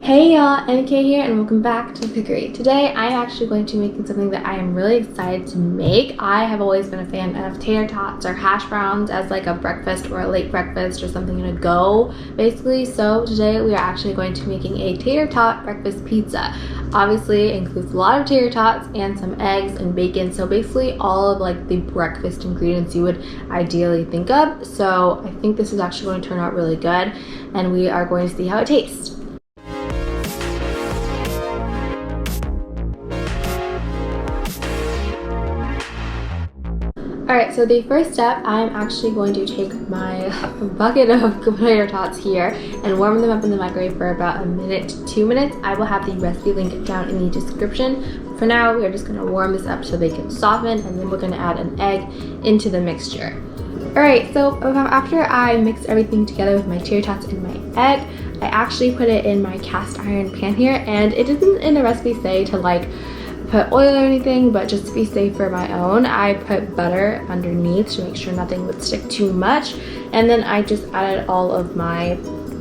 Hey y'all, NK here and welcome back to Cookery. Today I'm actually going to be making something that I am really excited to make. I have always been a fan of tater tots or hash browns as like a breakfast or a late breakfast or something in a go basically. So today we are actually going to be making a tater tot breakfast pizza. Obviously it includes a lot of tater tots and some eggs and bacon, so basically all of like the breakfast ingredients you would ideally think of. So I think this is actually going to turn out really good and we are going to see how it tastes. Alright, so the first step, I'm actually going to take my bucket of tater tots here and warm them up in the microwave for about a minute to 2 minutes. I will have the recipe link down in the description. For now, we are just going to warm this up so they can soften, and then we're going to add an egg into the mixture. Alright, so after I mix everything together with my tater tots and my egg, I actually put it in my cast iron pan here, and it doesn't in the recipe say to like put oil or anything, but just to be safe for my own, I put butter underneath to make sure nothing would stick too much, and then I just added all of my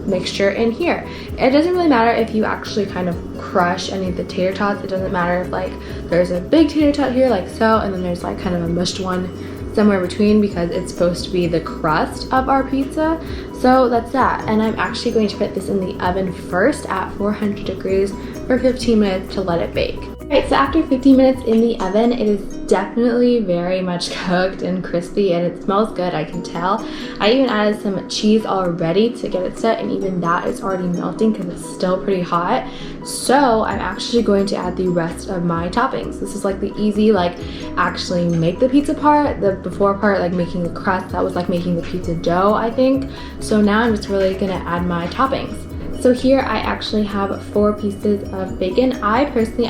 mixture in here. It doesn't really matter if you actually kind of crush any of the tater tots. It doesn't matter if like there's a big tater tot here like so, and then there's like kind of a mushed one somewhere between, because it's supposed to be the crust of our pizza. So that's that, and I'm actually going to put this in the oven first at 400 degrees for 15 minutes to let it bake. Alright, so after 15 minutes in the oven, it is definitely very much cooked and crispy, and it smells good, I can tell. I even added some cheese already to get it set, and even that is already melting because it's still pretty hot. So I'm actually going to add the rest of my toppings. This is like the easy, like actually make the pizza part. The before part, like making the crust, that was like making the pizza dough, I think. So now I'm just really gonna add my toppings. So here I actually have 4 pieces of bacon. I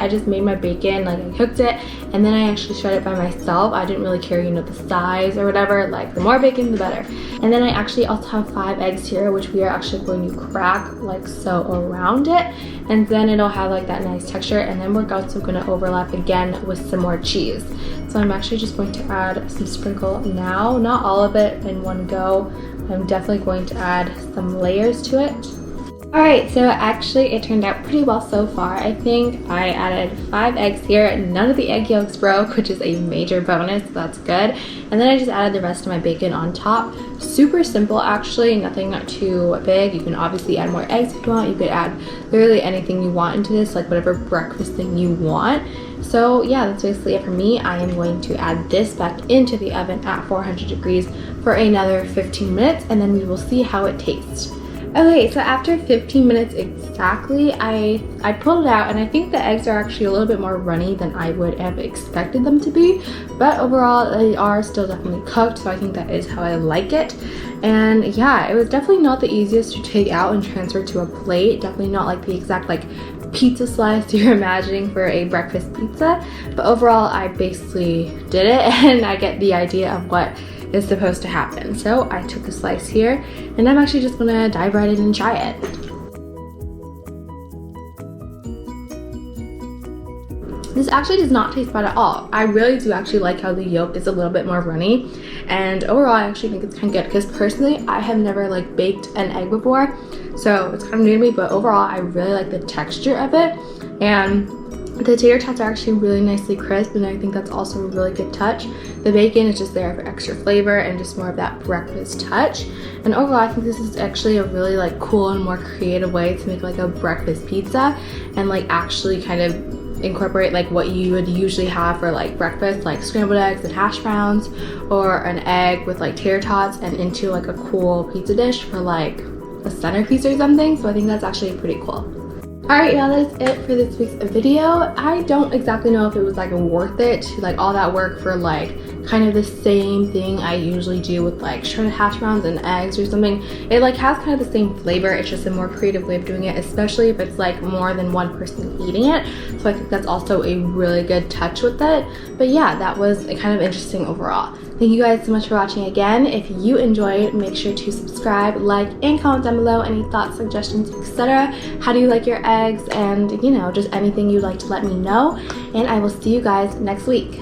just made my bacon, like I cooked it, and then I actually shredded it by myself. I didn't really care, you know, the size or whatever, like the more bacon the better. And then I actually also have 5 eggs here, which we are actually going to crack like so around it, and then it'll have like that nice texture. And then we're also going to overlap again with some more cheese. So I'm actually just going to add some sprinkle now, not all of it in one go. I'm definitely going to add some layers to it. Alright, so actually it turned out pretty well so far. I think I added 5 eggs here. None of the egg yolks broke, which is a major bonus, so that's good. And then I just added the rest of my bacon on top. Super simple actually, nothing too big. You can obviously add more eggs if you want. You could add literally anything you want into this, like whatever breakfast thing you want. So yeah, that's basically it for me. I am going to add this back into the oven at 400 degrees for another 15 minutes, and then we will see how it tastes. Okay, so after 15 minutes exactly, I pulled it out, and I think the eggs are actually a little bit more runny than I would have expected them to be, but overall they are still definitely cooked, so I think that is how I like it. And yeah, it was definitely not the easiest to take out and transfer to a plate. Definitely not like the exact like pizza slice you're imagining for a breakfast pizza, but overall I basically did it, and I get the idea of what is supposed to happen. So I took a slice here, and I'm actually just gonna dive right in and try it. This actually does not taste bad at all. I really do actually like how the yolk is a little bit more runny, and overall I actually think it's kind of good, because personally I have never like baked an egg before, so it's kind of new to me, but overall I really like the texture of it, and the tater tots are actually really nicely crisp, and I think that's also a really good touch. The bacon is just there for extra flavor and just more of that breakfast touch. And overall, I think this is actually a really like cool and more creative way to make like a breakfast pizza, and like actually kind of incorporate like what you would usually have for like breakfast, like scrambled eggs and hash browns, or an egg with like tater tots, and into like a cool pizza dish for like a centerpiece or something. So I think that's actually pretty cool. Alright y'all, that's it for this week's video. I don't exactly know if it was like worth it, like all that work for like kind of the same thing I usually do with like shredded hash browns and eggs or something. It like has kind of the same flavor, it's just a more creative way of doing it, especially if it's like more than one person eating it. So I think that's also a really good touch with it. But yeah, that was kind of interesting overall. Thank you guys so much for watching again. If you enjoyed, make sure to subscribe, like, and comment down below any thoughts, suggestions, etc. How do you like your eggs, and you know, just anything you'd like to let me know. And I will see you guys next week.